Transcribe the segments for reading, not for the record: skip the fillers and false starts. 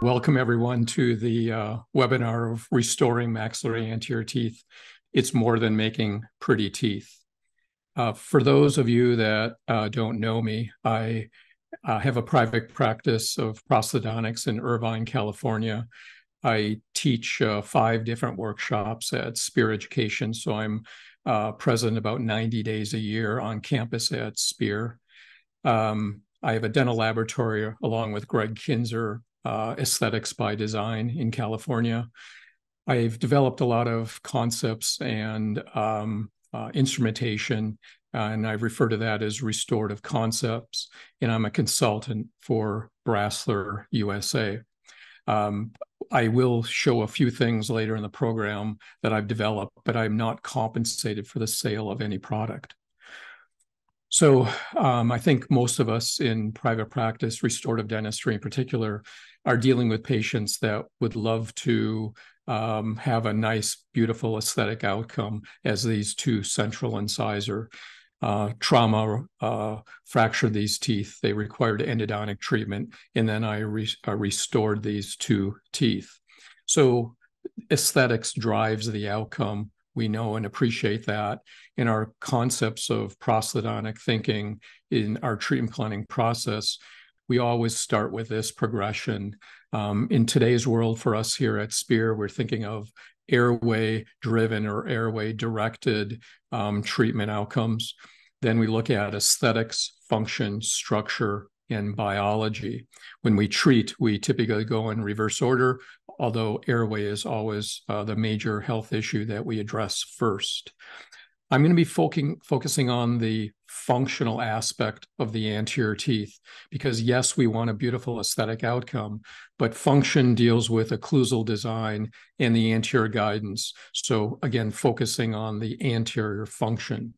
Welcome everyone to the webinar of Restoring Maxillary Anterior Teeth. It's more than making pretty teeth. For those of you that don't know me, I have a private practice of prosthodontics in Irvine, California. I teach 5 different workshops at Spear Education, so I'm present about 90 days a year on campus at Spear. I have a dental laboratory along with Greg Kinzer, Aesthetics by Design in California. I've developed a lot of concepts and instrumentation, and I refer to that as restorative concepts, and I'm a consultant for Brasseler USA. I will show a few things later in the program that I've developed, but I'm not compensated for the sale of any product. So I think most of us in private practice, restorative dentistry in particular, are dealing with patients that would love to have a nice, beautiful aesthetic outcome as these 2 central incisor trauma fractured these teeth. They required endodontic treatment, and then I restored these 2 teeth. So aesthetics drives the outcome. We know and appreciate that. In our concepts of prosthodontic thinking in our treatment planning process, we always start with this progression. In today's world, for us here at Spear, we're thinking of airway-driven or airway-directed treatment outcomes. Then we look at aesthetics, function, structure, and biology. When we treat, we typically go in reverse order, although airway is always the major health issue that we address first. I'm going to be focusing on the functional aspect of the anterior teeth because, yes, we want a beautiful aesthetic outcome, but function deals with occlusal design and the anterior guidance. So again, focusing on the anterior function.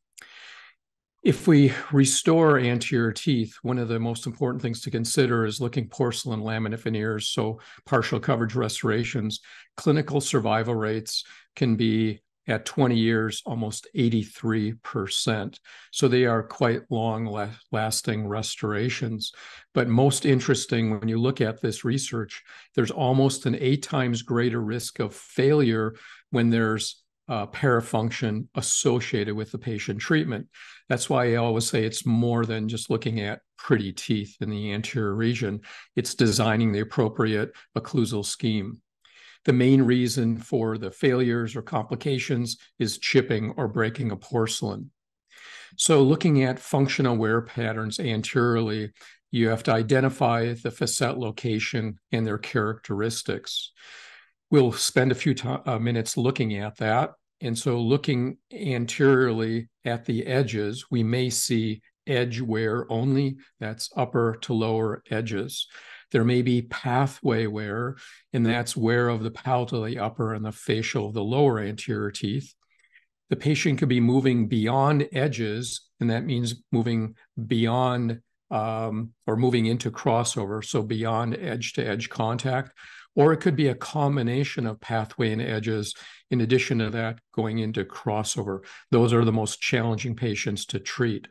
If we restore anterior teeth, one of the most important things to consider is looking porcelain laminate veneers, so partial coverage restorations. Clinical survival rates can be at 20 years, almost 83%. So they are quite long-lasting restorations. But most interesting, when you look at this research, there's almost an 8 times greater risk of failure when there's parafunction associated with the patient treatment. That's why I always say it's more than just looking at pretty teeth in the anterior region. It's designing the appropriate occlusal scheme. The main reason for the failures or complications is chipping or breaking of porcelain. So looking at functional wear patterns anteriorly, you have to identify the facet location and their characteristics. We'll spend a few minutes looking at that. And so looking anteriorly at the edges, we may see edge wear only. That's upper to lower edges. There may be pathway wear, and that's wear of the palatal of the upper and the facial of the lower anterior teeth. The patient could be moving beyond edges, and that means moving beyond or moving into crossover, so beyond edge-to-edge contact. Or it could be a combination of pathway and edges, in addition to that, going into crossover. Those are the most challenging patients to treat.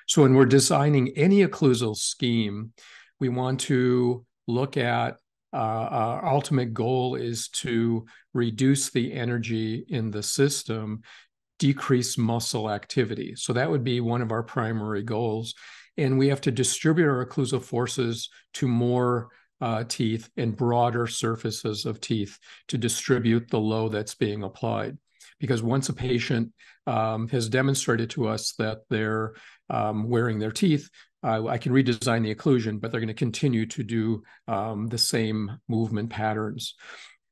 So when we're designing any occlusal scheme, we want to look at our ultimate goal is to reduce the energy in the system, decrease muscle activity. So that would be one of our primary goals. And we have to distribute our occlusal forces to more teeth and broader surfaces of teeth to distribute the load that's being applied. Because once a patient has demonstrated to us that they're wearing their teeth, I can redesign the occlusion, but they're going to continue to do the same movement patterns.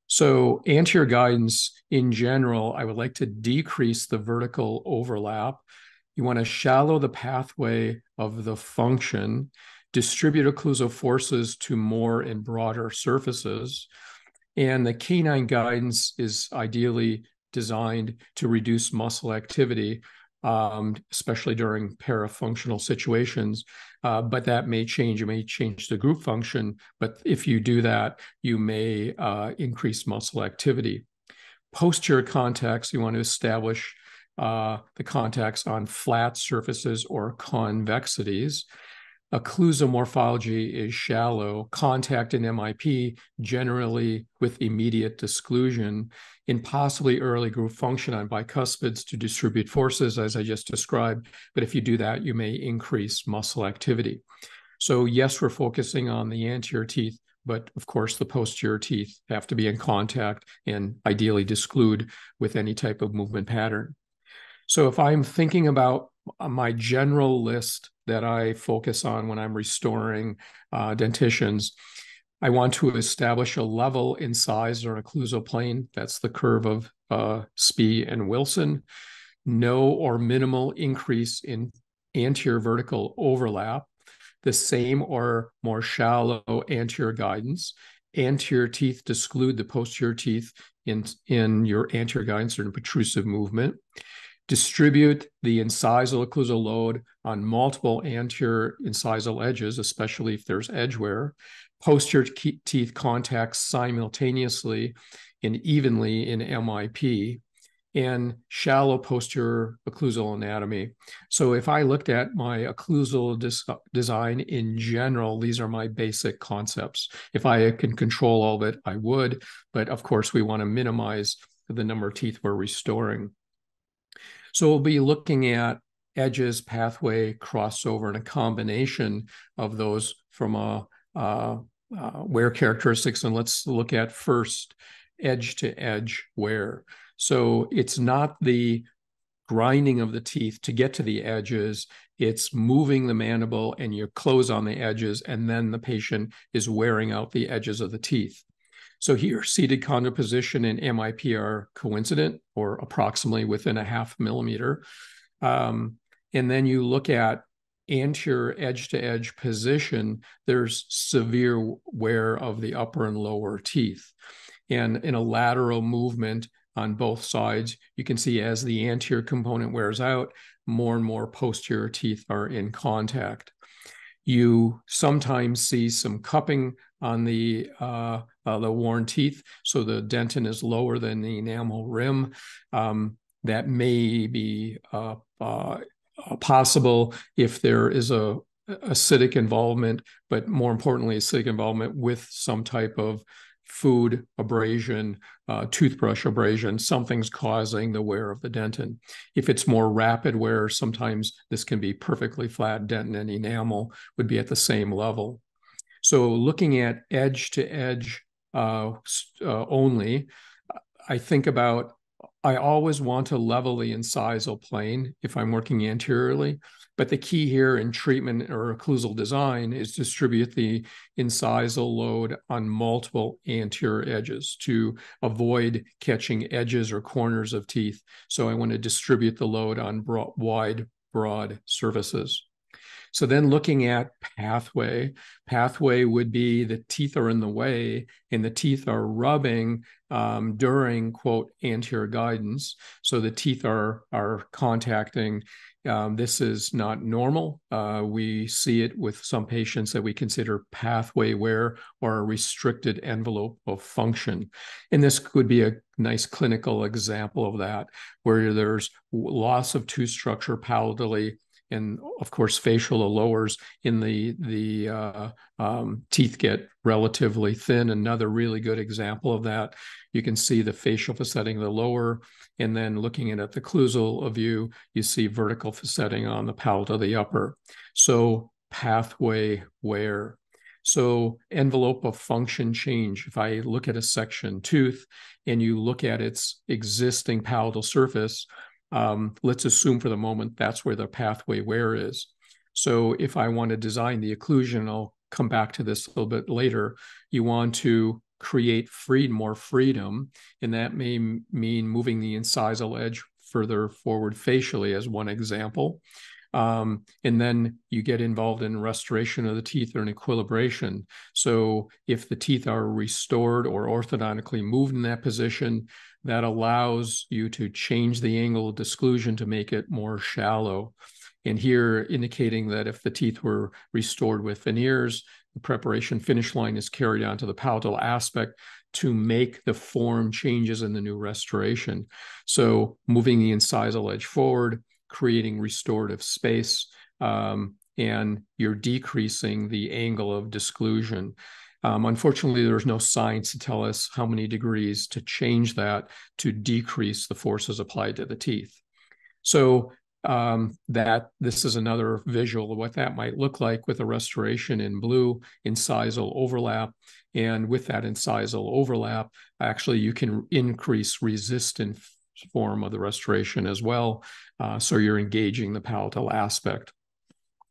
So anterior guidance in general, I would like to decrease the vertical overlap. You want to shallow the pathway of the function, distribute occlusal forces to more and broader surfaces. And the canine guidance is ideally designed to reduce muscle activity, especially during parafunctional situations. But that may change. It may change the group function. But if you do that, you may increase muscle activity. Posterior contacts, you want to establish the contacts on flat surfaces or convexities. Occlusal morphology is shallow. Contact in MIP, generally with immediate disclusion. In possibly early group function on bicuspids to distribute forces, as I just described. But if you do that, you may increase muscle activity. So yes, we're focusing on the anterior teeth, but of course the posterior teeth have to be in contact and ideally disclude with any type of movement pattern. So if I'm thinking about my general list that I focus on when I'm restoring dentitions, I want to establish a level incisor or occlusal plane. That's the curve of Spee and Wilson. No or minimal increase in anterior vertical overlap. The same or more shallow anterior guidance. Anterior teeth disclude the posterior teeth in your anterior guidance or in protrusive movement. Distribute the incisal occlusal load on multiple anterior incisal edges, especially if there's edge wear. Posterior teeth contact simultaneously and evenly in MIP, and shallow posterior occlusal anatomy. So if I looked at my occlusal design in general, these are my basic concepts. If I can control all of it, I would, but of course we want to minimize the number of teeth we're restoring. So we'll be looking at edges, pathway, crossover, and a combination of those from wear characteristics. And let's look at first edge-to-edge wear. So it's not the grinding of the teeth to get to the edges, it's moving the mandible and you close on the edges, and then the patient is wearing out the edges of the teeth. So here, seated condo position and MIP are coincident or approximately within 0.5 millimeter. And then you look at anterior edge-to-edge position, there's severe wear of the upper and lower teeth. And in a lateral movement on both sides, you can see as the anterior component wears out, more and more posterior teeth are in contact. You sometimes see some cupping on the worn teeth, so the dentin is lower than the enamel rim. That may be possible if there is a acidic involvement, but more importantly, acidic involvement with some type of food abrasion, toothbrush abrasion, something's causing the wear of the dentin. If it's more rapid wear, sometimes this can be perfectly flat dentin and enamel would be at the same level. So looking at edge to edge only, I think about, I always want to level the incisal plane if I'm working anteriorly, but the key here in treatment or occlusal design is distribute the incisal load on multiple anterior edges to avoid catching edges or corners of teeth. So I want to distribute the load on wide, broad surfaces. So then looking at pathway would be the teeth are in the way and the teeth are rubbing during, quote, anterior guidance. So the teeth are contacting. This is not normal. We see it with some patients that we consider pathway wear or a restricted envelope of function. And this could be a nice clinical example of that, where there's loss of tooth structure palatally, and of course, facial lowers in the teeth get relatively thin. Another really good example of that, you can see the facial facetting of the lower, and then looking at the occlusal view, you see vertical facetting on the palate of the upper. So pathway wear. So envelope of function change. If I look at a section tooth and you look at its existing palatal surface, let's assume for the moment that's where the pathway wear is. So if I want to design the occlusion, I'll come back to this a little bit later, you want to create more freedom, and that may mean moving the incisal edge further forward facially as one example. And then you get involved in restoration of the teeth or an equilibration. So if the teeth are restored or orthodontically moved in that position, that allows you to change the angle of disclusion to make it more shallow. And here indicating that if the teeth were restored with veneers, the preparation finish line is carried onto the palatal aspect to make the form changes in the new restoration. So moving the incisal edge forward, creating restorative space, and you're decreasing the angle of disclusion. Unfortunately, there's no science to tell us how many degrees to change that to decrease the forces applied to the teeth. So this is another visual of what that might look like with a restoration in blue, incisal overlap. And with that incisal overlap, actually you can increase resistant form of the restoration as well. So you're engaging the palatal aspect.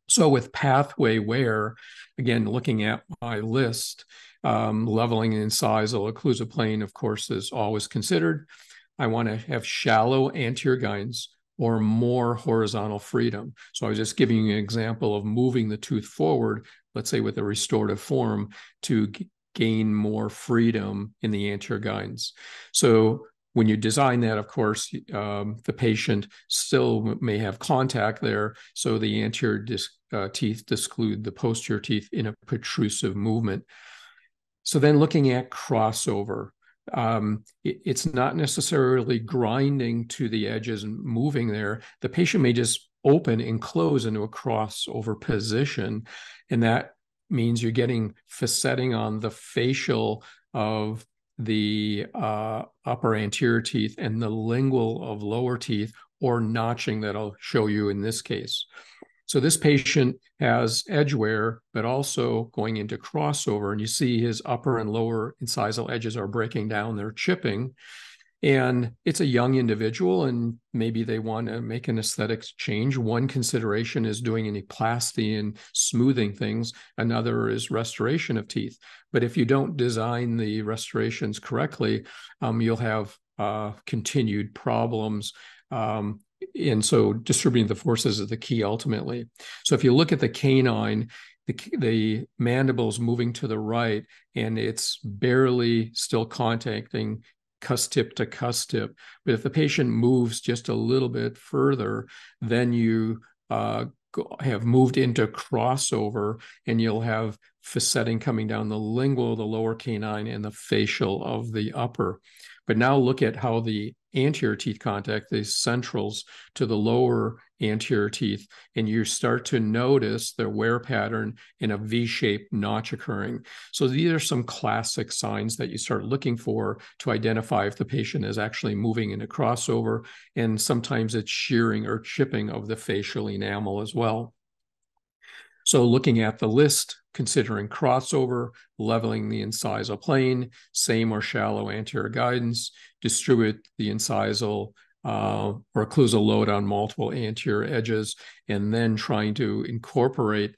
So with pathway wear, again, looking at my list, leveling the incisal occlusal plane, of course, is always considered. I want to have shallow anterior guidance or more horizontal freedom. So I was just giving you an example of moving the tooth forward, let's say with a restorative form, to gain more freedom in the anterior guidance. So when you design that, of course, the patient still may have contact there, so the anterior teeth disclude the posterior teeth in a protrusive movement. So then looking at crossover, it's not necessarily grinding to the edges and moving there. The patient may just open and close into a crossover position, and that means you're getting facetting on the facial of the upper anterior teeth and the lingual of lower teeth, or notching that I'll show you in this case. So this patient has edge wear, but also going into crossover, and you see his upper and lower incisal edges are breaking down, they're chipping. And it's a young individual, and maybe they want to make an aesthetic change. One consideration is doing any plasty and smoothing things. Another is restoration of teeth. But if you don't design the restorations correctly, you'll have continued problems. And so distributing the forces is the key ultimately. So if you look at the canine, the mandible is moving to the right, and it's barely still contacting cusp tip to cusp tip. But if the patient moves just a little bit further, then you have moved into crossover, and you'll have facetting coming down the lingual, the lower canine, and the facial of the upper. But now look at how the anterior teeth contact the centrals to the lower anterior teeth, and you start to notice the wear pattern in a V-shaped notch occurring. So these are some classic signs that you start looking for to identify if the patient is actually moving into crossover, and sometimes it's shearing or chipping of the facial enamel as well. So looking at the list, considering crossover, leveling the incisal plane, same or shallow anterior guidance, distribute the incisal or occlusal load on multiple anterior edges, and then trying to incorporate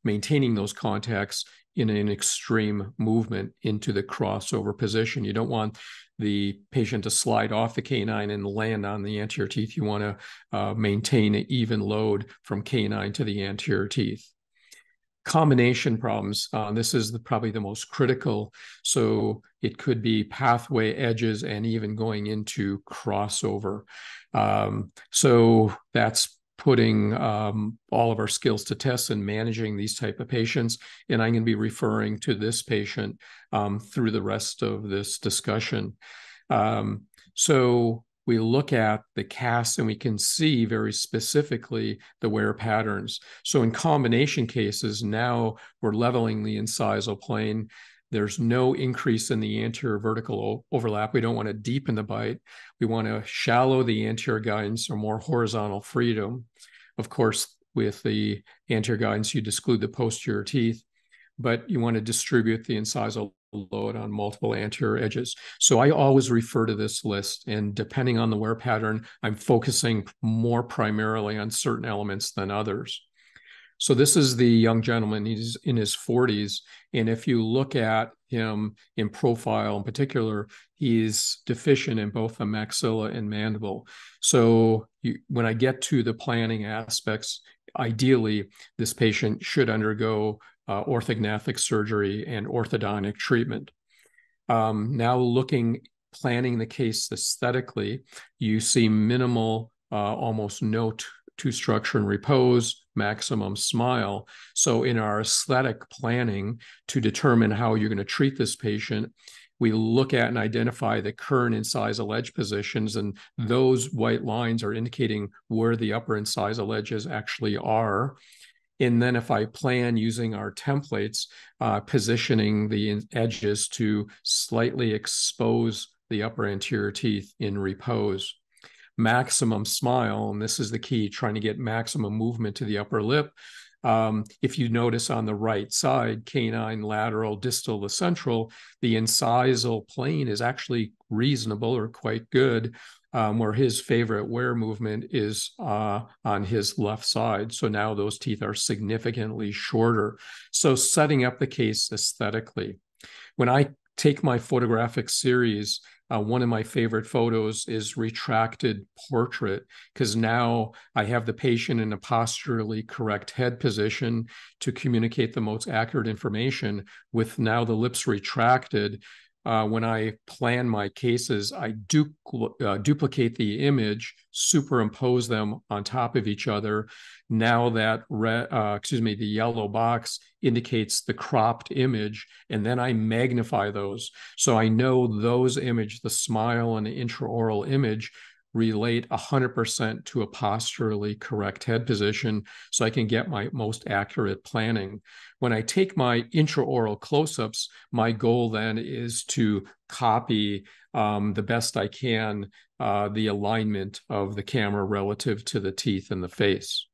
maintaining those contacts in an extreme movement into the crossover position. You don't want the patient to slide off the canine and land on the anterior teeth. You want to maintain an even load from canine to the anterior teeth. Combination problems, this is probably the most critical. So it could be pathway edges and even going into crossover. So that's putting all of our skills to test in managing these type of patients. And I'm going to be referring to this patient through the rest of this discussion. So we look at the cast and we can see very specifically the wear patterns. So in combination cases, now we're leveling the incisal plane. There's no increase in the anterior vertical overlap. We don't want to deepen the bite. We want to shallow the anterior guidance or more horizontal freedom. Of course, with the anterior guidance, you disclude the posterior teeth, but you want to distribute the incisal load on multiple anterior edges. So I always refer to this list, and depending on the wear pattern, I'm focusing more primarily on certain elements than others. So this is the young gentleman. He's in his 40s. And if you look at him in profile in particular, he's deficient in both the maxilla and mandible. So when I get to the planning aspects, ideally, this patient should undergo orthognathic surgery and orthodontic treatment. Now planning the case aesthetically, you see minimal, almost no tooth structure and repose, maximum smile. So in our aesthetic planning to determine how you're going to treat this patient, we look at and identify the current incisal edge positions, and those white lines are indicating where the upper incisal edges actually are. And then if I plan using our templates, positioning the edges to slightly expose the upper anterior teeth in repose. Maximum smile, and this is the key, trying to get maximum movement to the upper lip. If you notice on the right side, canine, lateral, distal to central, the incisal plane is actually reasonable or quite good, where his favorite wear movement is on his left side. So now those teeth are significantly shorter. So setting up the case aesthetically. When I take my photographic series, one of my favorite photos is retracted portrait, because now I have the patient in a posturally correct head position to communicate the most accurate information with now the lips retracted. When I plan my cases, I duplicate the image, superimpose them on top of each other. Now that the yellow box indicates the cropped image, and then I magnify those. So I know those images, the smile and the intraoral image, relate 100% to a posturally correct head position, so I can get my most accurate planning. When I take my intraoral close-ups, my goal then is to copy the best I can the alignment of the camera relative to the teeth and the face.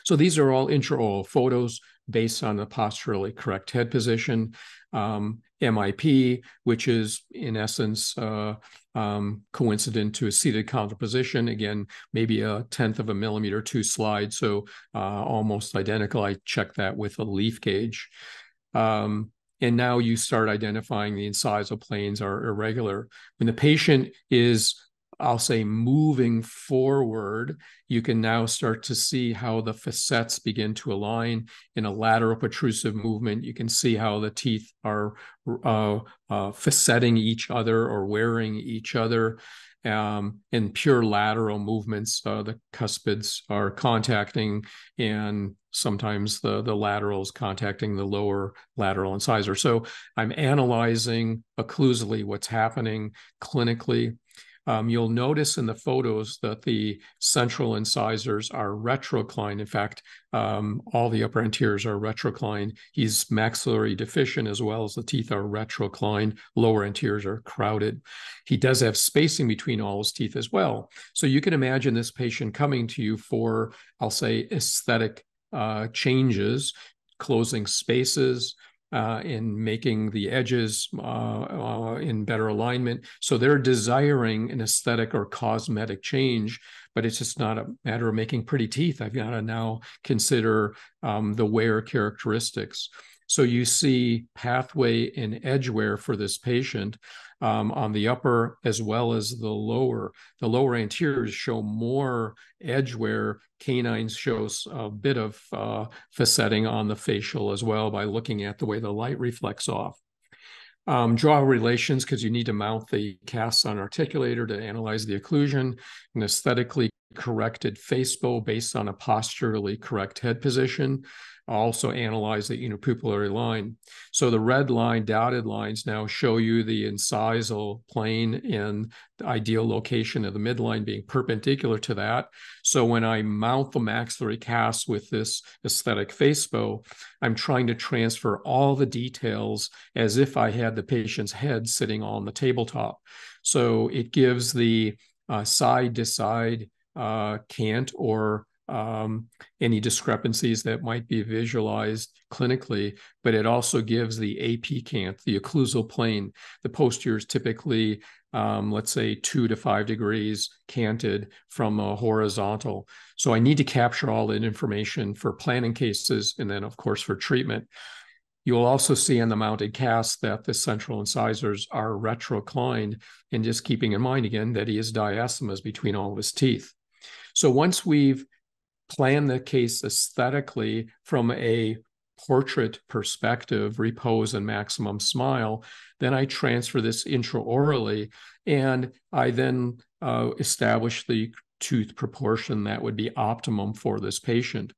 So these are all intraoral photos based on the posturally correct head position. MIP, which is in essence coincident to a seated counter position. Again, maybe 1/10 of a millimeter, 2 slides, so almost identical. I check that with a leaf gauge. And now you start identifying the incisal planes are irregular. When the patient is, I'll say, moving forward, you can now start to see how the facets begin to align. In a lateral protrusive movement, you can see how the teeth are facetting each other or wearing each other. In pure lateral movements, the cuspids are contacting, and sometimes the laterals contacting the lower lateral incisor. So I'm analyzing occlusally what's happening clinically. You'll notice in the photos that the central incisors are retroclined. In fact, all the upper anteriors are retroclined. He's maxillary deficient, as well as the teeth are retroclined. Lower anteriors are crowded. He does have spacing between all his teeth as well. So you can imagine this patient coming to you for, I'll say, aesthetic changes, closing spaces, in making the edges in better alignment. So they're desiring an aesthetic or cosmetic change, but it's just not a matter of making pretty teeth. I've got to now consider the wear characteristics. So you see pathway and edge wear for this patient on the upper as well as the lower. The lower anteriors show more edge wear. Canines shows a bit of facetting on the facial as well by looking at the way the light reflects off. Draw relations, because you need to mount the casts on articulator to analyze the occlusion. An aesthetically corrected face bow based on a posturally correct head position. Also analyze the interpupillary line. So the red line, dotted lines now show you the incisal plane and the ideal location of the midline being perpendicular to that. So when I mount the maxillary cast with this aesthetic face bow, I'm trying to transfer all the details as if I had the patient's head sitting on the tabletop. So it gives the side-to-side cant or any discrepancies that might be visualized clinically, but it also gives the AP cant, the occlusal plane. The posterior is typically, let's say, 2 to 5 degrees canted from a horizontal. So I need to capture all that information for planning cases and then, of course, for treatment. You'll also see on the mounted cast that the central incisors are retroclined, and just keeping in mind again that he has diastemas between all of his teeth. So once we've planned the case aesthetically from a portrait perspective, repose and maximum smile, then I transfer this intraorally, and I then establish the tooth proportion that would be optimum for this patient.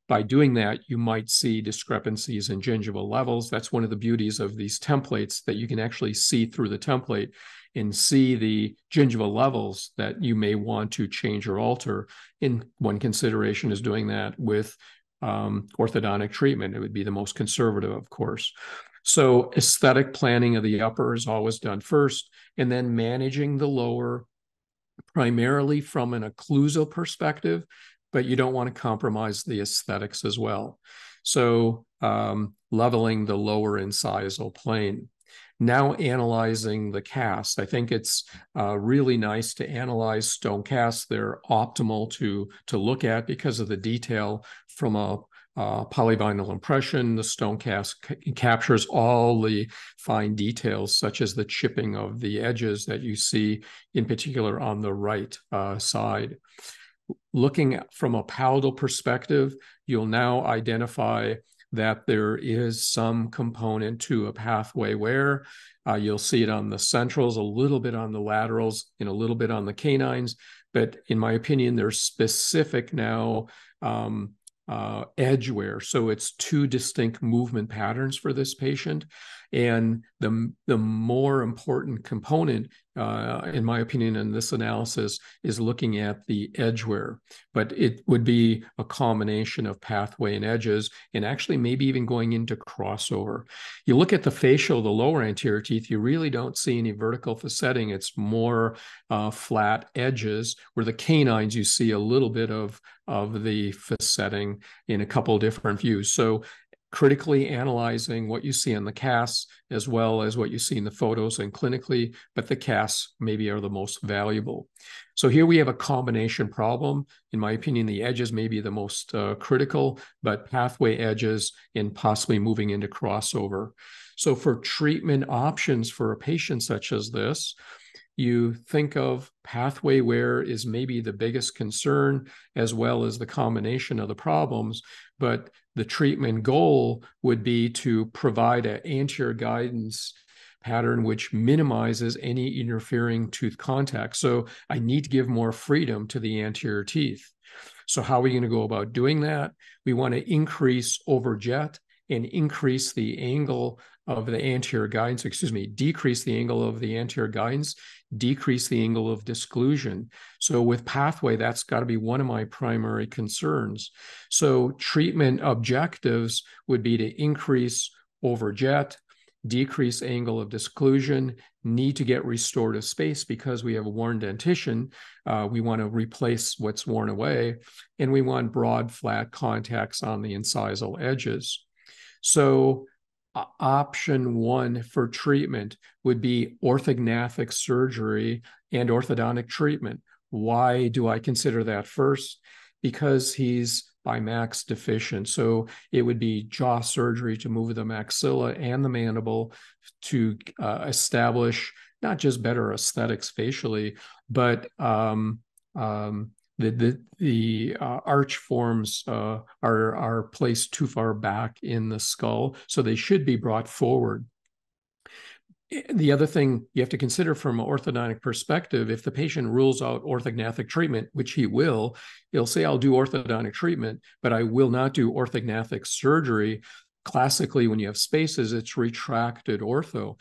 By doing that, you might see discrepancies in gingival levels. That's one of the beauties of these templates, that you can actually see through the template and see the gingival levels that you may want to change or alter. And one consideration is doing that with orthodontic treatment. It would be the most conservative, of course. So aesthetic planning of the upper is always done first, and then managing the lower primarily from an occlusal perspective, but you don't want to compromise the aesthetics as well. So leveling the lower incisal plane. Now analyzing the cast. I think it's really nice to analyze stone casts. They're optimal to look at because of the detail from a polyvinyl impression. The stone cast captures all the fine details, such as the chipping of the edges that you see, in particular on the right side. Looking from a palatal perspective, you'll now identify that there is some component to a pathway wear. You'll see it on the centrals, a little bit on the laterals, and a little bit on the canines. But in my opinion, there's specific now edge wear. So it's two distinct movement patterns for this patient. And the more important component, in my opinion, in this analysis is looking at the edge wear. But it would be a combination of pathway and edges, and actually maybe even going into crossover. You look at the facial, the lower anterior teeth, you really don't see any vertical facetting. It's more flat edges, where the canines, you see a little bit of the facetting in a couple of different views. So critically analyzing what you see on the casts as well as what you see in the photos and clinically, but the casts maybe are the most valuable. So here we have a combination problem. In my opinion, the edges may be the most critical, but pathway edges and possibly moving into crossover. So for treatment options for a patient such as this, you think of pathway wear is maybe the biggest concern, as well as the combination of the problems. But the treatment goal would be to provide an anterior guidance pattern which minimizes any interfering tooth contact. So I need to give more freedom to the anterior teeth. So how are we going to go about doing that? We want to increase overjet and increase the angle of the anterior guidance, decrease the angle of the anterior guidance, decrease the angle of disclusion. So with pathway, that's got to be one of my primary concerns. So treatment objectives would be to increase overjet, decrease angle of disclusion, need to get restorative space because we have a worn dentition. We want to replace what's worn away, and we want broad, flat contacts on the incisal edges. So option one for treatment would be orthognathic surgery and orthodontic treatment. Why do I consider that first? Because he's Bimax deficient. So it would be jaw surgery to move the maxilla and the mandible to establish not just better aesthetics facially, but the arch forms are placed too far back in the skull, so they should be brought forward. The other thing you have to consider from an orthodontic perspective, if the patient rules out orthognathic treatment, which he'll say, I'll do orthodontic treatment, but I will not do orthognathic surgery. Classically, when you have spaces, it's retracted ortho.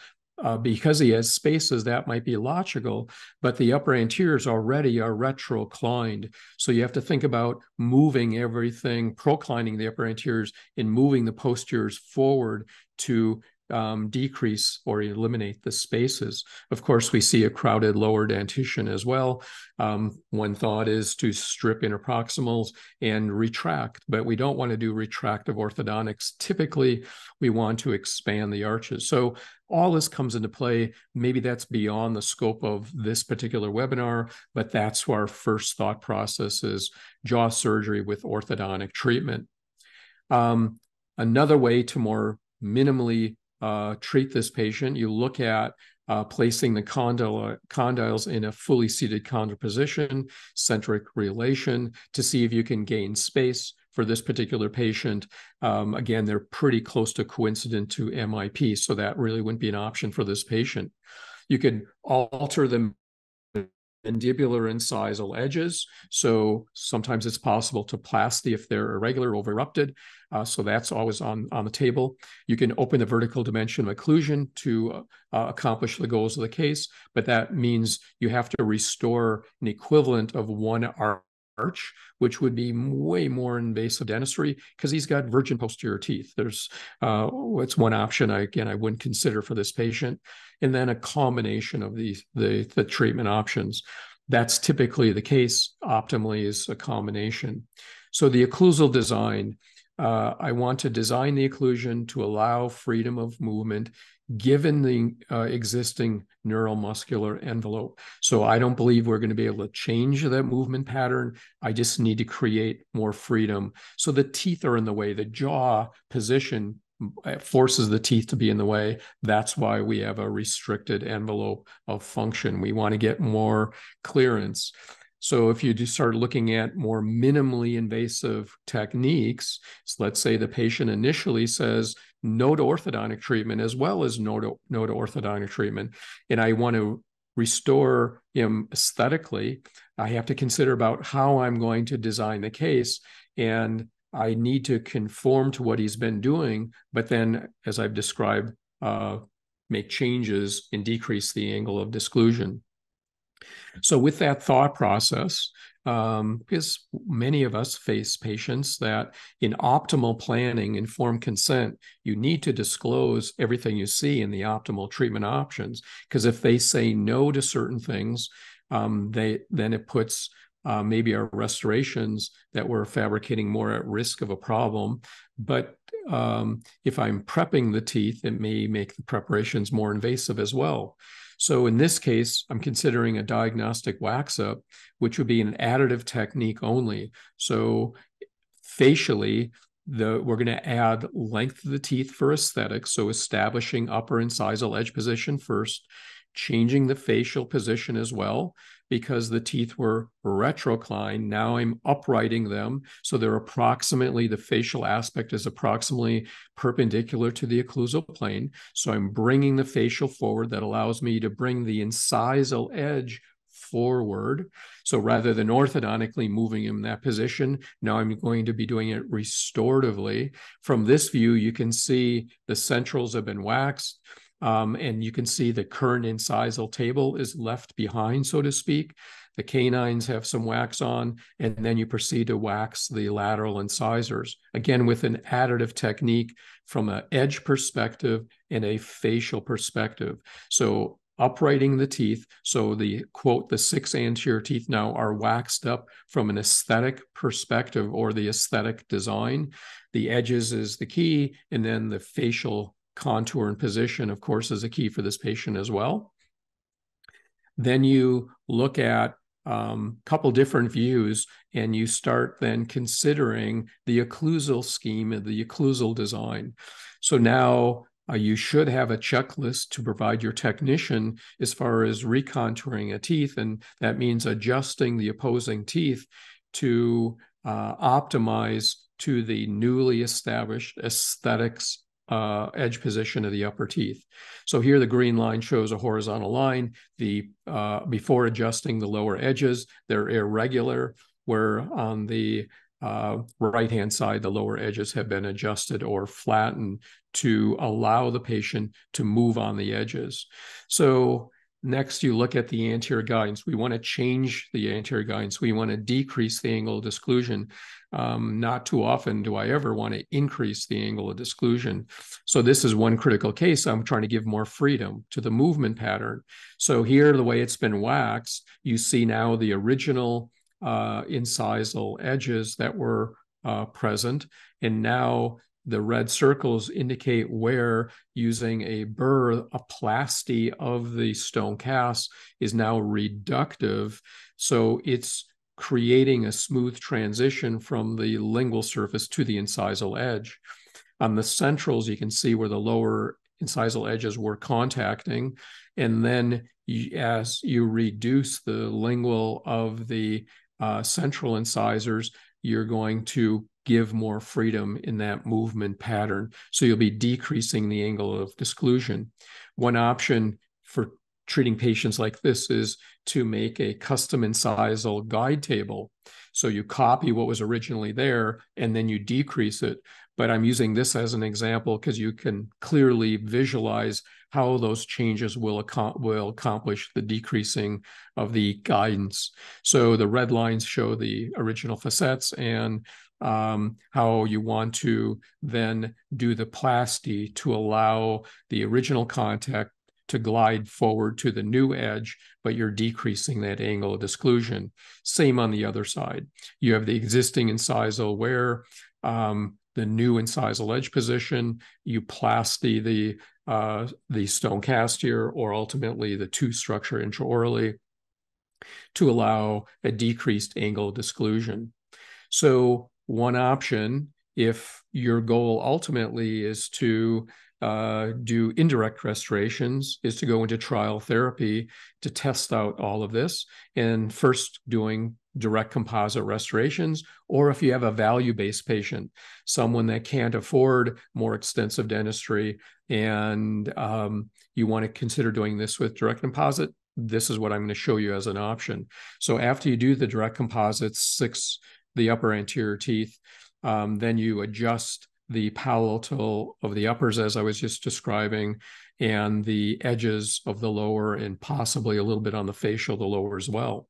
Because he has spaces, that might be logical, but the upper anteriors already are retroclined. So you have to think about moving everything, proclining the upper anteriors and moving the posteriors forward to decrease or eliminate the spaces. Of course, we see a crowded lower dentition as well. One thought is to strip interproximals and retract, but we don't want to do retractive orthodontics. Typically, we want to expand the arches. So all this comes into play. Maybe that's beyond the scope of this particular webinar, but that's our first thought process is jaw surgery with orthodontic treatment. Another way to more minimally treat this patient, you look at placing the condyles in a fully seated condyle position, centric relation, to see if you can gain space for this particular patient. Again, they're pretty close to coincident to MIP, so that really wouldn't be an option for this patient. You can alter the mandibular incisal edges. So sometimes it's possible to plasty if they're irregular, over erupted. So that's always on the table. You can open the vertical dimension of occlusion to accomplish the goals of the case, but that means you have to restore an equivalent of one arch arch, which would be way more invasive dentistry because he's got virgin posterior teeth. There's it's one option I wouldn't consider for this patient, and then a combination of the treatment options. That's typically the case. Optimally is a combination. So the occlusal design, I want to design the occlusion to allow freedom of movement given the existing neuromuscular envelope. So I don't believe we're going to be able to change that movement pattern. I just need to create more freedom. So the teeth are in the way. The jaw position forces the teeth to be in the way. That's why we have a restricted envelope of function. We want to get more clearance. So if you do start looking at more minimally invasive techniques, so let's say the patient initially says no to orthodontic treatment as well as no to orthodontic treatment, and I want to restore him aesthetically, I have to consider about how I'm going to design the case, and I need to conform to what he's been doing, but then, as I've described, make changes and decrease the angle of disclusion. So with that thought process, because many of us face patients that in optimal planning, informed consent, you need to disclose everything you see in the optimal treatment options. Because if they say no to certain things, then it puts maybe our restorations that we're fabricating more at risk of a problem. But if I'm prepping the teeth, it may make the preparations more invasive as well. So in this case, I'm considering a diagnostic wax-up, which would be an additive technique only. So facially, we're going to add length of the teeth for aesthetics, so establishing upper incisal edge position first, changing the facial position as well, because the teeth were retroclined. Now I'm uprighting them, so they're the facial aspect is approximately perpendicular to the occlusal plane. So I'm bringing the facial forward. That allows me to bring the incisal edge forward. So rather than orthodontically moving him in that position, now I'm going to be doing it restoratively. From this view, you can see the centrals have been waxed. And you can see the current incisal table is left behind, so to speak. The canines have some wax on, and then you proceed to wax the lateral incisors, again, with an additive technique from an edge perspective and a facial perspective. So uprighting the teeth. So the quote, the 6 anterior teeth now are waxed up from an aesthetic perspective or the aesthetic design. The edges is the key, and then the facial contour and position, of course, is a key for this patient as well. Then you look at a couple different views, and you start then considering the occlusal scheme and the occlusal design. So now you should have a checklist to provide your technician as far as recontouring a teeth, and that means adjusting the opposing teeth to optimize to the newly established aesthetics edge position of the upper teeth. So here the green line shows a horizontal line. Before adjusting the lower edges, they're irregular, where on the right-hand side, the lower edges have been adjusted or flattened to allow the patient to move on the edges. So next, you look at the anterior guidance. We want to change the anterior guidance. We want to decrease the angle of disclusion. Not too often do I ever want to increase the angle of disclusion. So this is one critical case. I'm trying to give more freedom to the movement pattern. So here, the way it's been waxed, you see now the original incisal edges that were present, and now the red circles indicate where, using a burr, a plasty of the stone cast is now reductive. So it's creating a smooth transition from the lingual surface to the incisal edge. On the centrals, you can see where the lower incisal edges were contacting. And then as you reduce the lingual of the central incisors, you're going to give more freedom in that movement pattern. So you'll be decreasing the angle of disclusion. One option for treating patients like this is to make a custom incisal guide table. So you copy what was originally there, and then you decrease it. but I'm using this as an example because you can clearly visualize how those changes will accomplish the decreasing of the guidance. So the red lines show the original facets and how you want to then do the plasty to allow the original contact to glide forward to the new edge, but you're decreasing that angle of disclusion. Same on the other side. You have the existing incisal where the new incisal edge position, you plasty the stone cast here, or ultimately the tooth structure intraorally to allow a decreased angle of disclusion. So one option, if your goal ultimately is to do indirect restorations, is to go into trial therapy to test out all of this, and first doing direct composite restorations, or if you have a value-based patient, someone that can't afford more extensive dentistry, and you want to consider doing this with direct composite, this is what I'm going to show you as an option. So after you do the direct composites, the upper anterior teeth, then you adjust the palatal of the uppers, as I was just describing, and the edges of the lower, and possibly a little bit on the facial, the lower as well.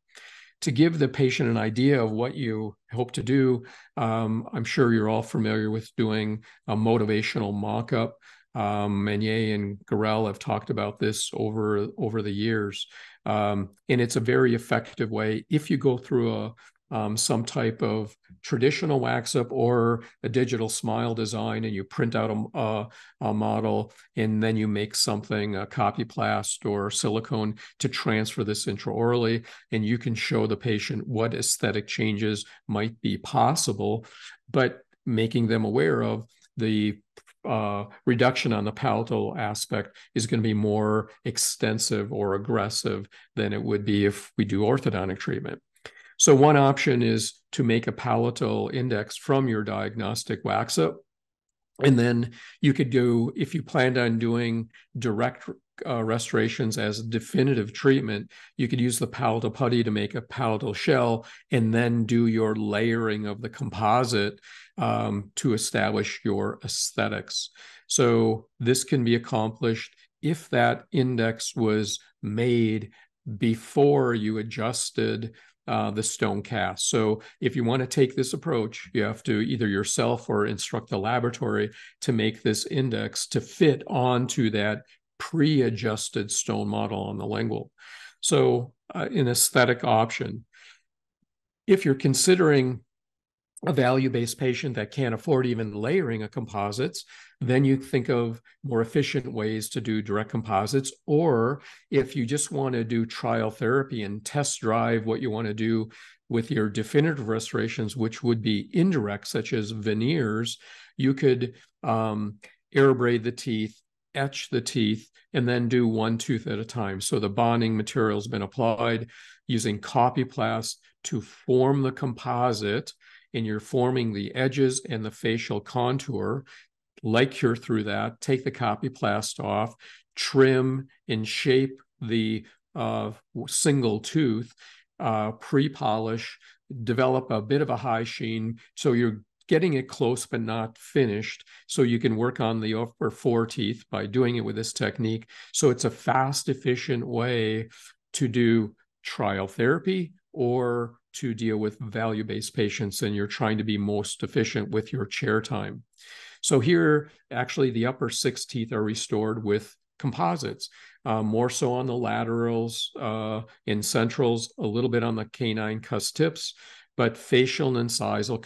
To give the patient an idea of what you hope to do, I'm sure you're all familiar with doing a motivational mock-up. Meunier and Gorel have talked about this over the years. And it's a very effective way if you go through some type of traditional wax up or a digital smile design, and you print out a model, and then you make something, a copyplast or silicone, to transfer this intraorally, and you can show the patient what aesthetic changes might be possible, but making them aware of the reduction on the palatal aspect is going to be more extensive or aggressive than it would be if we do orthodontic treatment. So one option is to make a palatal index from your diagnostic wax-up. And then you could do, if you planned on doing direct restorations as definitive treatment, you could use the palatal putty to make a palatal shell, and then do your layering of the composite to establish your aesthetics. So this can be accomplished if that index was made before you adjusted the stone cast. So if you want to take this approach, you have to either yourself or instruct the laboratory to make this index to fit onto that pre-adjusted stone model on the lingual. So an aesthetic option. If you're considering a value-based patient that can't afford even layering of composites, then you think of more efficient ways to do direct composites. Or if you just want to do trial therapy and test drive what you want to do with your definitive restorations, which would be indirect, such as veneers, you could air braid the teeth, etch the teeth, and then do one tooth at a time. So the bonding material has been applied using copyplast to form the composite, and you're forming the edges and the facial contour. Light cure through that, take the copyplast off, trim and shape the single tooth, pre-polish, develop a bit of a high sheen, so you're getting it close but not finished, so you can work on the upper four teeth by doing it with this technique. So it's a fast, efficient way to do trial therapy or to deal with value-based patients, and you're trying to be most efficient with your chair time. So here, actually, the upper six teeth are restored with composites, more so on the laterals, in centrals, a little bit on the canine cusp tips, but facial and incisal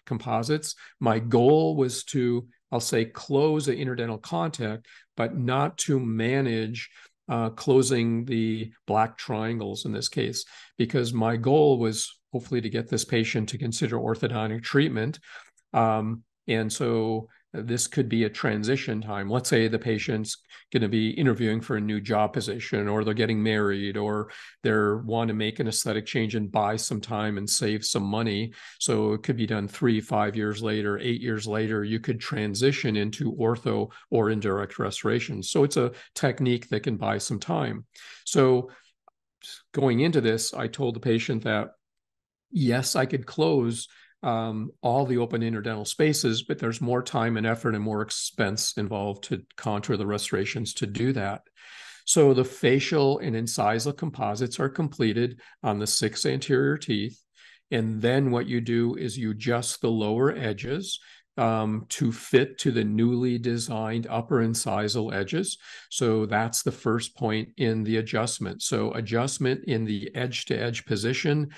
composites. My goal was to, I'll say, close the interdental contact, but not to manage closing the black triangles in this case, because my goal was hopefully to get this patient to consider orthodontic treatment. And so this could be a transition time. Let's say the patient's going to be interviewing for a new job position, or they're getting married, or they want to make an aesthetic change and buy some time and save some money. So it could be done 3, 5 years later, 8 years later, you could transition into ortho or indirect restoration. So it's a technique that can buy some time. So going into this, I told the patient that, yes, I could close all the open interdental spaces, but there's more time and effort and more expense involved to contour the restorations to do that. So the facial and incisal composites are completed on the 6 anterior teeth. And then what you do is you adjust the lower edges to fit to the newly designed upper incisal edges. So that's the first point in the adjustment. So adjustment in the edge-to-edge position,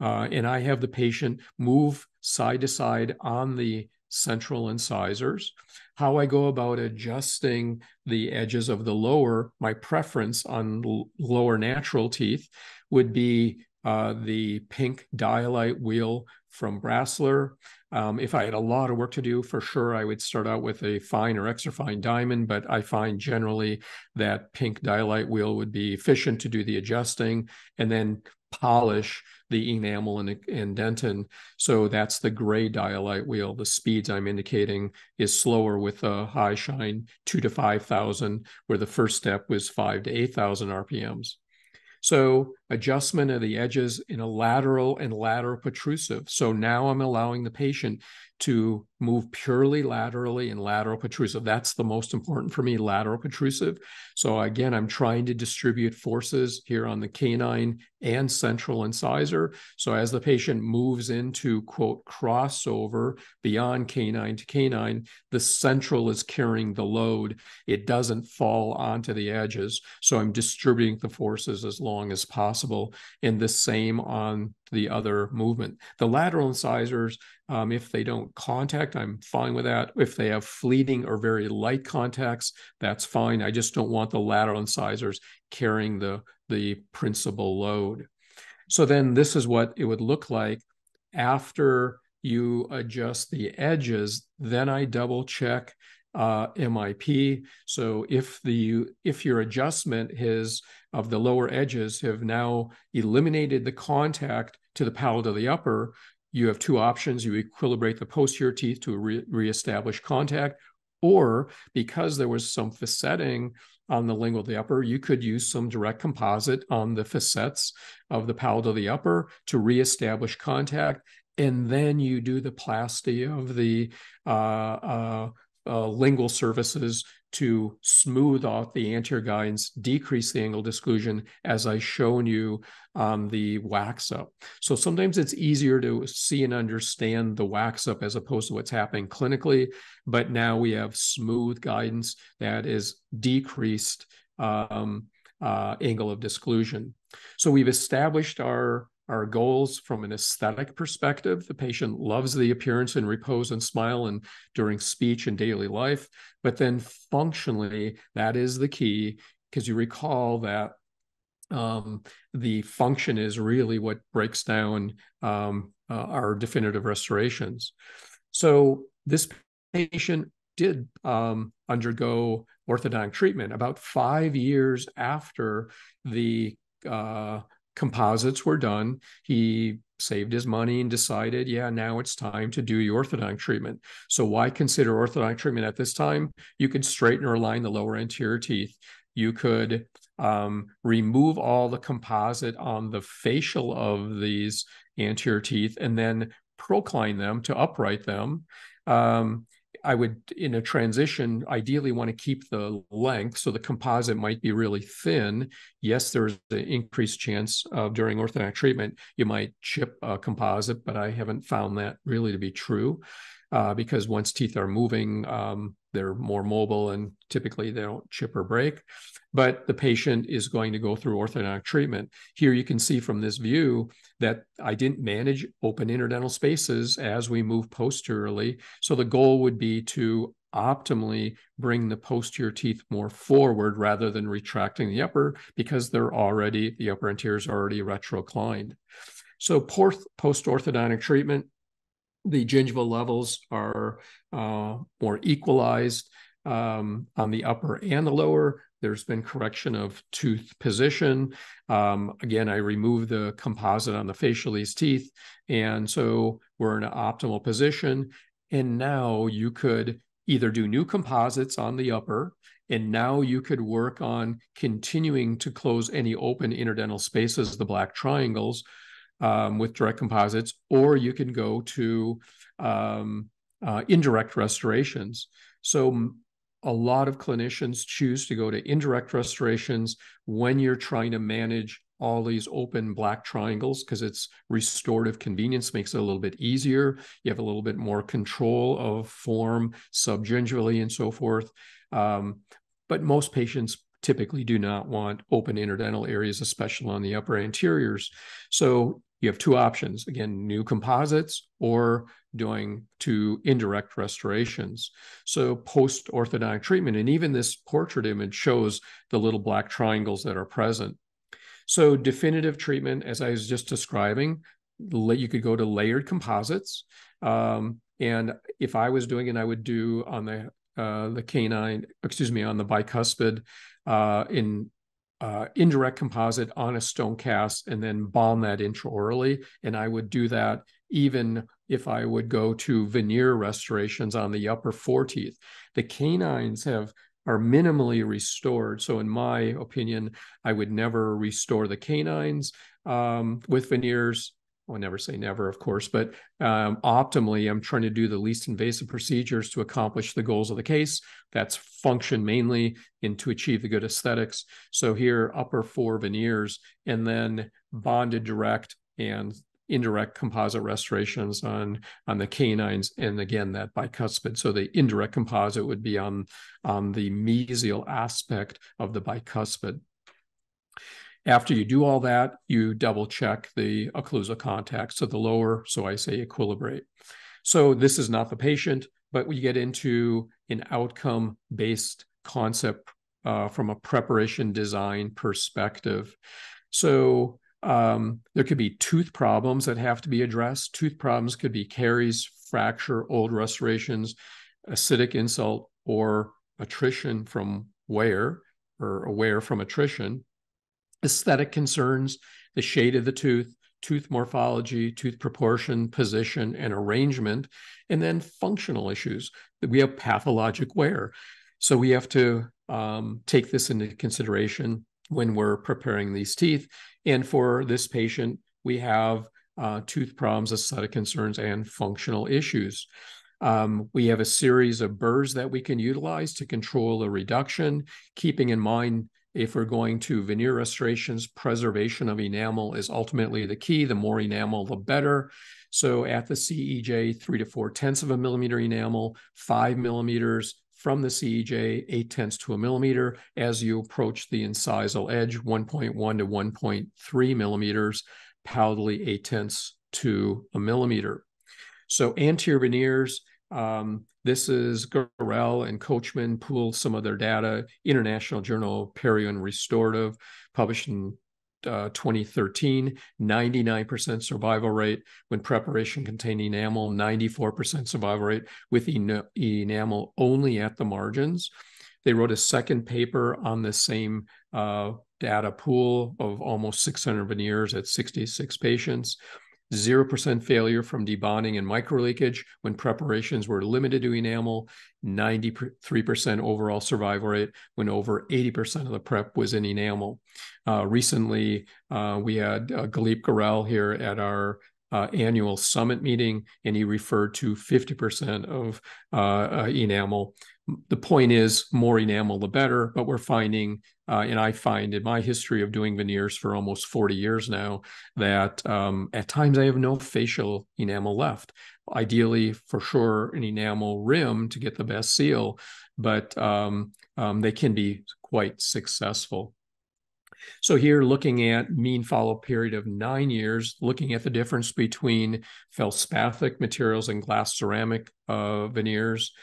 and I have the patient move side to side on the central incisors. How I go about adjusting the edges of the lower, my preference on lower natural teeth would be the pink dialite wheel from Brasseler. If I had a lot of work to do, for sure, I would start out with a fine or extra fine diamond, but I find generally that pink dialite wheel would be efficient to do the adjusting, and then polish the enamel and dentin. So that's the gray dialite wheel. The speeds I'm indicating is slower with a high shine, 2 to 5,000, where the first step was 5 to 8,000 RPMs. So adjustment of the edges in a lateral and lateral protrusive. So now I'm allowing the patient to move purely laterally and lateral protrusive. That's the most important for me, lateral protrusive. So again, I'm trying to distribute forces here on the canine and central incisor. So as the patient moves into, quote, crossover beyond canine to canine, the central is carrying the load. It doesn't fall onto the edges. So I'm distributing the forces as long as possible, and the same on the other movement. The lateral incisors, if they don't contact, I'm fine with that. If they have fleeting or very light contacts, that's fine. I just don't want the lateral incisors carrying the principal load. So then this is what it would look like after you adjust the edges. Then I double check MIP. So if your adjustment of the lower edges have now eliminated the contact to the palate of the upper, you have two options. You equilibrate the posterior teeth to reestablish contact, or because there was some facetting on the lingual of the upper, you could use some direct composite on the facets of the palate of the upper to reestablish contact. And then you do the plasty of the lingual surfaces to smooth out the anterior guidance, decrease the angle disclusion, as I shown you on the wax up. So sometimes it's easier to see and understand the wax up as opposed to what's happening clinically, but now we have smooth guidance that is decreased angle of disclusion. So we've established our goals from an aesthetic perspective. The patient loves the appearance and repose and smile and during speech and daily life. But then functionally, that is the key, because you recall that the function is really what breaks down our definitive restorations. So this patient did undergo orthodontic treatment about 5 years after the composites were done. He saved his money and decided, yeah, now it's time to do your orthodontic treatment. So why consider orthodontic treatment at this time? You could straighten or align the lower anterior teeth. You could remove all the composite on the facial of these anterior teeth and then procline them to upright them. I would, in a transition, ideally want to keep the length, so the composite might be really thin. Yes, there's an increased chance of during orthodontic treatment, you might chip a composite, but I haven't found that really to be true because once teeth are moving, they're more mobile and typically they don't chip or break. But the patient is going to go through orthodontic treatment. Here you can see from this view that I didn't manage open interdental spaces as we move posteriorly. So the goal would be to optimally bring the posterior teeth more forward rather than retracting the upper, because the upper anteriors are already retroclined. So post-orthodontic treatment, the gingival levels are more equalized on the upper and the lower. There's been correction of tooth position. Again, I removed the composite on the facial of these teeth. And so we're in an optimal position. And now you could either do new composites on the upper, and now you could work on continuing to close any open interdental spaces, the black triangles, with direct composites, or you can go to indirect restorations. So a lot of clinicians choose to go to indirect restorations when you're trying to manage all these open black triangles, because it's restorative convenience, makes it a little bit easier. You have a little bit more control of form subgingivally and so forth. But most patients typically do not want open interdental areas, especially on the upper anteriors. So you have two options, again, new composites or doing two indirect restorations. So post-orthodontic treatment, and even this portrait image shows the little black triangles that are present. So definitive treatment, as I was just describing, you could go to layered composites. And if I was doing it, I would do on the canine, excuse me, on the bicuspid in indirect composite on a stone cast and then balm that intraorally. And I would do that even if I would go to veneer restorations on the upper foreteeth. The canines are minimally restored. So in my opinion, I would never restore the canines with veneers. I'll never say never, of course, but optimally, I'm trying to do the least invasive procedures to accomplish the goals of the case. That's function mainly and to achieve the good aesthetics. So here, upper four veneers, and then bonded direct and indirect composite restorations on the canines, and again, that bicuspid. So the indirect composite would be on the mesial aspect of the bicuspid. After you do all that, you double check the occlusal contacts to the lower, so I say equilibrate. So this is not the patient, but we get into an outcome-based concept from a preparation design perspective. So there could be tooth problems that have to be addressed. Tooth problems could be caries, fracture, old restorations, acidic insult, or attrition from wear, or wear from attrition. Aesthetic concerns, the shade of the tooth, tooth morphology, tooth proportion, position, and arrangement, and then functional issues. We have pathologic wear. So we have to take this into consideration when we're preparing these teeth. And for this patient, we have tooth problems, aesthetic concerns, and functional issues. We have a series of burrs that we can utilize to control a reduction, keeping in mind if we're going to veneer restorations, preservation of enamel is ultimately the key. The more enamel, the better. So at the CEJ, 3 to 4/10 of a millimeter enamel, 5 millimeters from the CEJ, 8/10 to a millimeter. As you approach the incisal edge, 1.1 to 1.3 millimeters, palatably 8/10 to a millimeter. So anterior veneers, this is Gorell and Coachman pooled some of their data, International Journal Perio and Restorative, published in 2013, 99% survival rate when preparation contained enamel, 94% survival rate with enamel only at the margins. They wrote a second paper on the same data pool of almost 600 veneers at 66 patients. 0% failure from debonding and microleakage when preparations were limited to enamel, 93% overall survival rate when over 80% of the prep was in enamel. Recently, we had Galip Gorell here at our annual summit meeting, and he referred to 50% of enamel. The point is, more enamel, the better, but we're finding, and I find in my history of doing veneers for almost 40 years now, that at times I have no facial enamel left. Ideally, for sure, an enamel rim to get the best seal, but they can be quite successful. So here, looking at mean follow-up period of 9 years, looking at the difference between feldspathic materials and glass ceramic veneers.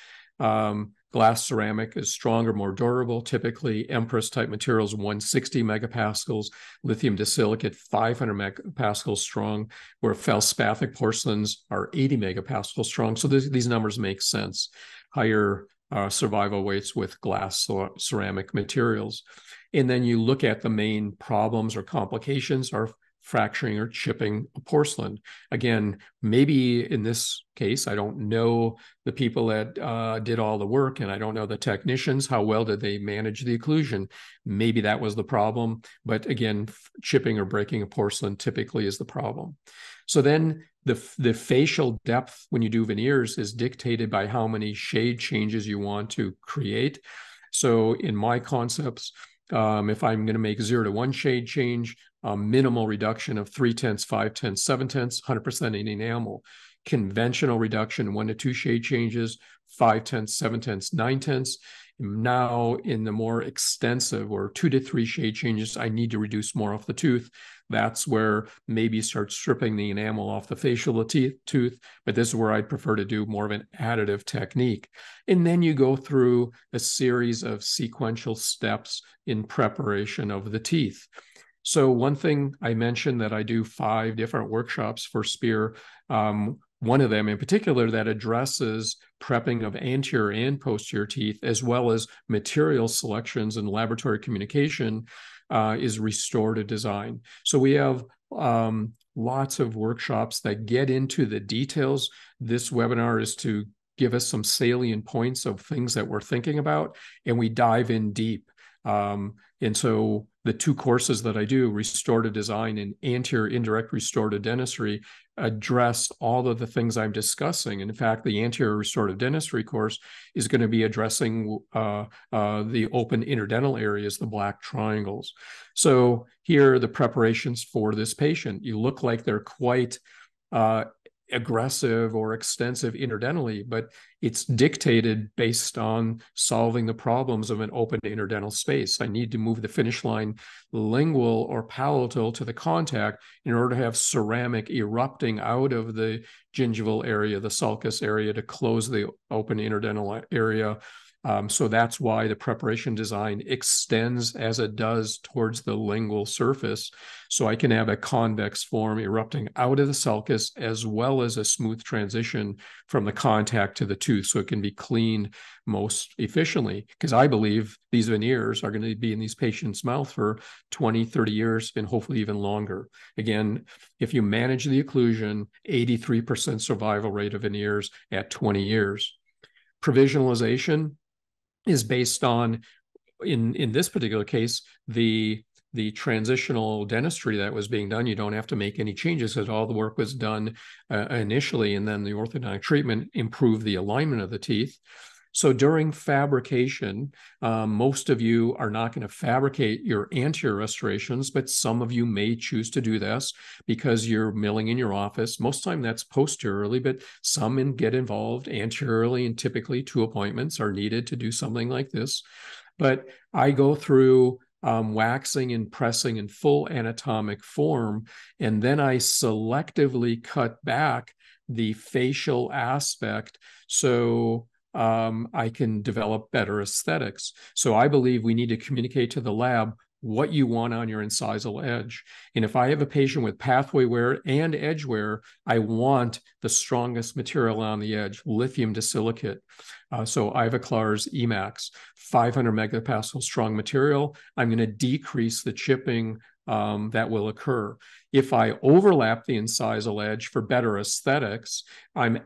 Glass ceramic is stronger, more durable. Typically, Empress type materials 160 megapascals, lithium disilicate 500 megapascals strong, where feldspathic porcelains are 80 megapascals strong. So these numbers make sense. Higher survival rates with glass ceramic materials. And then you look at the main problems or complications are fracturing or chipping a porcelain. Again, maybe in this case, I don't know the people that did all the work, and I don't know the technicians. How well did they manage the occlusion? Maybe that was the problem. But again, chipping or breaking a porcelain typically is the problem. So then the facial depth when you do veneers is dictated by how many shade changes you want to create. So in my concepts, if I'm going to make 0 to 1 shade change, minimal reduction of 3/10, 5/10, 7/10, 100% in enamel. Conventional reduction, 1 to 2 shade changes, 5/10, 7/10, 9/10. Now in the more extensive or 2 to 3 shade changes, I need to reduce more off the tooth. That's where maybe start stripping the enamel off the facial tooth, but this is where I'd prefer to do more of an additive technique. And then you go through a series of sequential steps in preparation of the teeth. So one thing I mentioned that I do 5 different workshops for Spear. One of them in particular that addresses prepping of anterior and posterior teeth, as well as material selections and laboratory communication, is restorative design. So we have lots of workshops that get into the details. This webinar is to give us some salient points of things that we're thinking about, and we dive in deep. And so the 2 courses that I do, restorative design and anterior indirect restorative dentistry, address all of the things I'm discussing. And in fact, the anterior restorative dentistry course is going to be addressing the open interdental areas, the black triangles. So here are the preparations for this patient. You look like they're quite aggressive or extensive interdentally, but it's dictated based on solving the problems of an open interdental space. I need to move the finish line lingual or palatal to the contact in order to have ceramic erupting out of the gingival area, the sulcus area, to close the open interdental area. So that's why the preparation design extends as it does towards the lingual surface. So I can have a convex form erupting out of the sulcus, as well as a smooth transition from the contact to the tooth, so it can be cleaned most efficiently. Because I believe these veneers are going to be in these patients' mouth for 20, 30 years, and hopefully even longer. Again, if you manage the occlusion, 83% survival rate of veneers at 20 years. Provisionalization is based on, in this particular case, the transitional dentistry that was being done. You don't have to make any changes because all the work was done initially, and then the orthodontic treatment improved the alignment of the teeth. So during fabrication, most of you are not going to fabricate your anterior restorations, but some of you may choose to do this because you're milling in your office. Most of the time that's posteriorly, but some get involved anteriorly, and typically 2 appointments are needed to do something like this. But I go through waxing and pressing in full anatomic form, and then I selectively cut back the facial aspect so I can develop better aesthetics. So I believe we need to communicate to the lab what you want on your incisal edge. And if I have a patient with pathway wear and edge wear, I want the strongest material on the edge, lithium disilicate. So Ivoclar's Emax, 500 megapascal strong material. I'm going to decrease the chipping that will occur. If I overlap the incisal edge for better aesthetics, I'm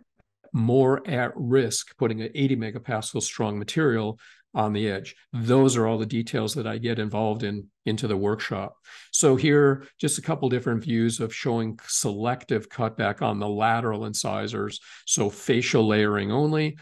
more at risk putting an 80 megapascal strong material on the edge. Those are all the details that I get involved in into the workshop. So here, just a couple different views of showing selective cutback on the lateral incisors. So facial layering only.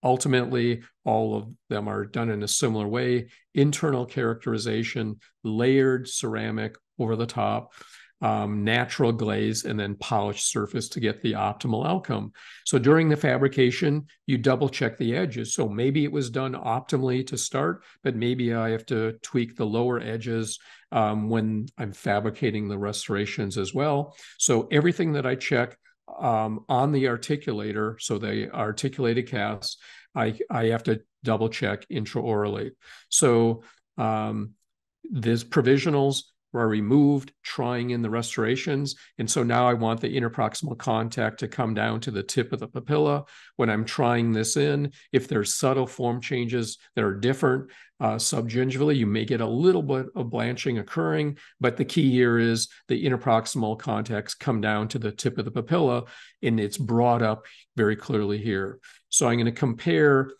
Ultimately, all of them are done in a similar way. Internal characterization, layered ceramic over the top, natural glaze, and then polished surface to get the optimal outcome. So during the fabrication, you double check the edges. So maybe it was done optimally to start, but maybe I have to tweak the lower edges when I'm fabricating the restorations as well. So everything that I check on the articulator, so the articulated cast, I have to double check intraorally. So there's provisionals, where I removed, trying in the restorations. And so now I want the interproximal contact to come down to the tip of the papilla. When I'm trying this in, if there's subtle form changes that are different subgingivally, you may get a little bit of blanching occurring, but the key here is the interproximal contacts come down to the tip of the papilla, and it's brought up very clearly here. So I'm going to compare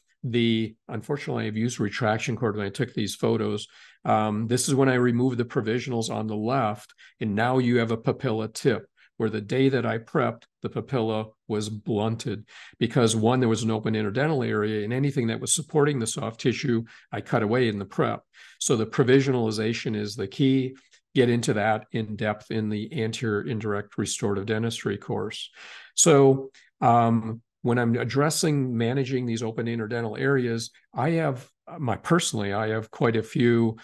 unfortunately, I've used retraction cord when I took these photos. This is when I removed the provisionals on the left, and now you have a papilla tip, where the day that I prepped, the papilla was blunted because, one, there was an open interdental area, and anything that was supporting the soft tissue, I cut away in the prep. So the provisionalization is the key. Get into that in depth in the anterior indirect restorative dentistry course. So when I'm addressing managing these open interdental areas, I have quite a few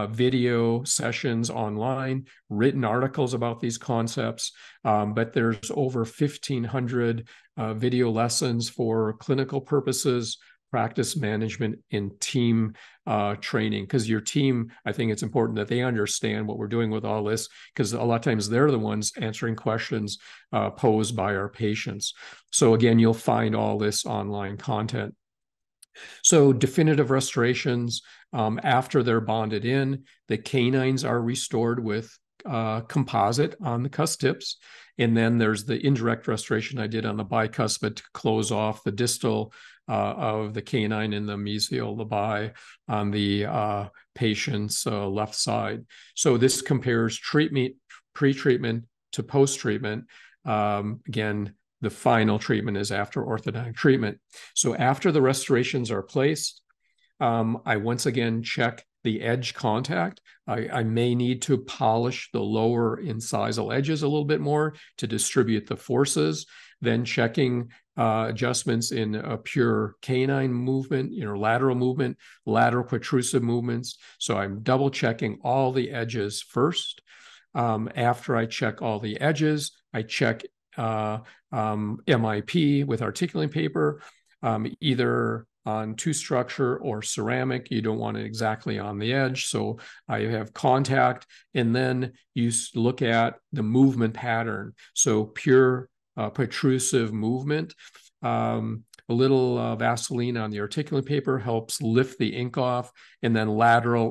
video sessions online, written articles about these concepts, but there's over 1,500 video lessons for clinical purposes, practice management, and team training. Because your team, I think it's important that they understand what we're doing with all this, because a lot of times they're the ones answering questions posed by our patients. So again, you'll find all this online content. So definitive restorations, after they're bonded in, the canines are restored with composite on the cusp tips. And then there's the indirect restoration I did on the bicuspid to close off the distal of the canine and the mesial labii on the patient's left side. So this compares treatment, pre-treatment to post-treatment. Again, the final treatment is after orthodontic treatment. So after the restorations are placed, I once again check the edge contact. I may need to polish the lower incisal edges a little bit more to distribute the forces, then checking adjustments in a pure canine movement, lateral movement, lateral protrusive movements. So I'm double checking all the edges first. After I check all the edges, I check MIP with articulating paper, either on two structure or ceramic. You don't want it exactly on the edge. So I have contact, and then you look at the movement pattern. So pure protrusive movement. A little Vaseline on the articulating paper helps lift the ink off, and then lateral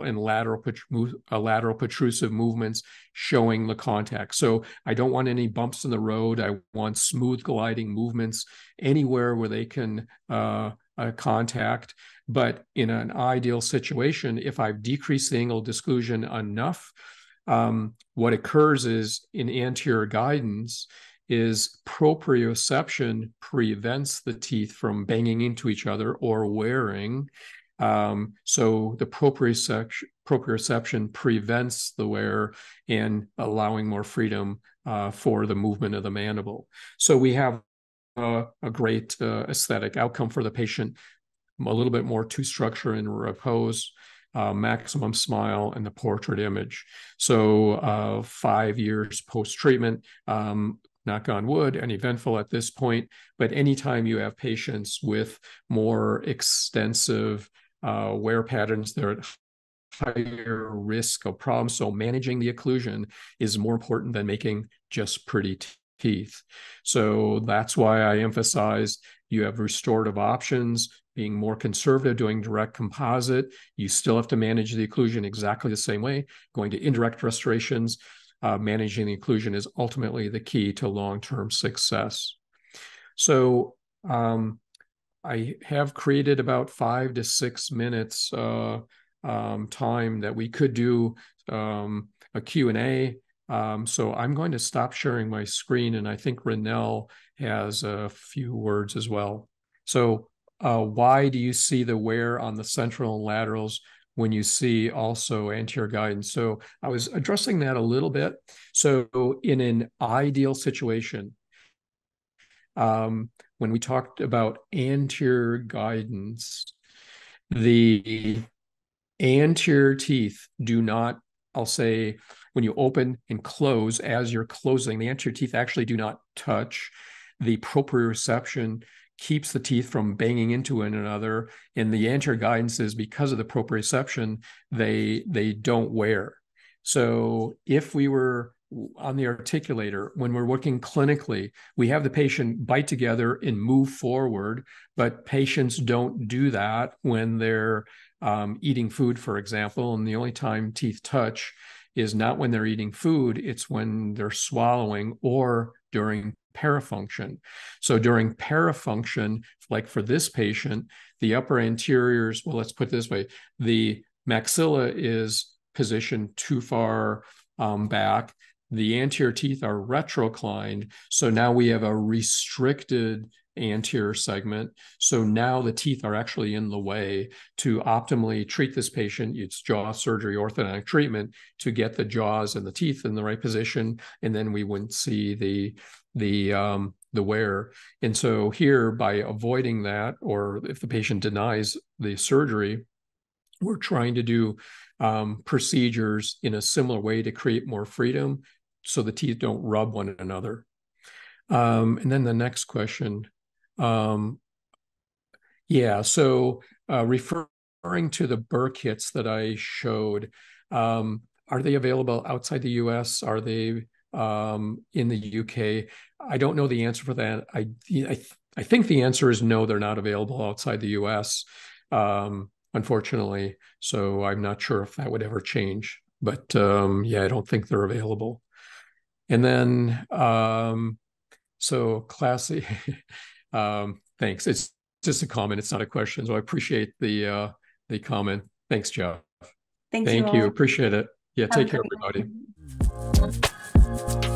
protrusive movements showing the contact. So I don't want any bumps in the road. I want smooth gliding movements anywhere where they can contact. But in an ideal situation, if I've decreased the angle of disclusion enough, what occurs is in anterior guidance is proprioception prevents the teeth from banging into each other or wearing. So the proprioception prevents the wear and allowing more freedom for the movement of the mandible. So we have a great aesthetic outcome for the patient, a little bit more tooth structure in repose, maximum smile, and the portrait image. So 5 years post-treatment, knock on wood, and eventful at this point, but anytime you have patients with more extensive wear patterns, they're at higher risk of problems. So managing the occlusion is more important than making just pretty teeth. So that's why I emphasize you have restorative options, being more conservative, doing direct composite. You still have to manage the occlusion exactly the same way. Going to indirect restorations, managing the occlusion is ultimately the key to long-term success. So I have created about 5 to 6 minutes time that we could do a Q&A. So I'm going to stop sharing my screen, and I think Renell has a few words as well. So why do you see the wear on the central and laterals when you see also anterior guidance? So I was addressing that a little bit. So in an ideal situation, when we talked about anterior guidance, the anterior teeth do not, I'll say, when you open and close, as you're closing, the anterior teeth actually do not touch. The proprioception keeps the teeth from banging into one another. And the anterior guidance is because of the proprioception, they don't wear. So if we were on the articulator, when we're working clinically, we have the patient bite together and move forward, but patients don't do that when they're eating food, for example. And the only time teeth touch is not when they're eating food, it's when they're swallowing or during parafunction. So during parafunction, like for this patient, the upper anteriors, well, let's put it this way, the maxilla is positioned too far back. The anterior teeth are retroclined. So now we have a restricted anterior segment. So now the teeth are actually in the way. To optimally treat this patient, it's jaw surgery, orthodontic treatment to get the jaws and the teeth in the right position. And then we wouldn't see the wear. And so here, by avoiding that, or if the patient denies the surgery, we're trying to do procedures in a similar way to create more freedom so the teeth don't rub one another. And then the next question. Yeah, so referring to the burr kits that I showed, are they available outside the US? Are they in the UK? I don't know the answer for that. I think the answer is no, they're not available outside the US, unfortunately. So I'm not sure if that would ever change. But yeah, I don't think they're available. And then, so classy, thanks. It's just a comment. It's not a question. So I appreciate the comment. Thanks, Jeff. Thank Thank you you. all. Appreciate it. Yeah, Have a take care, great everybody. night.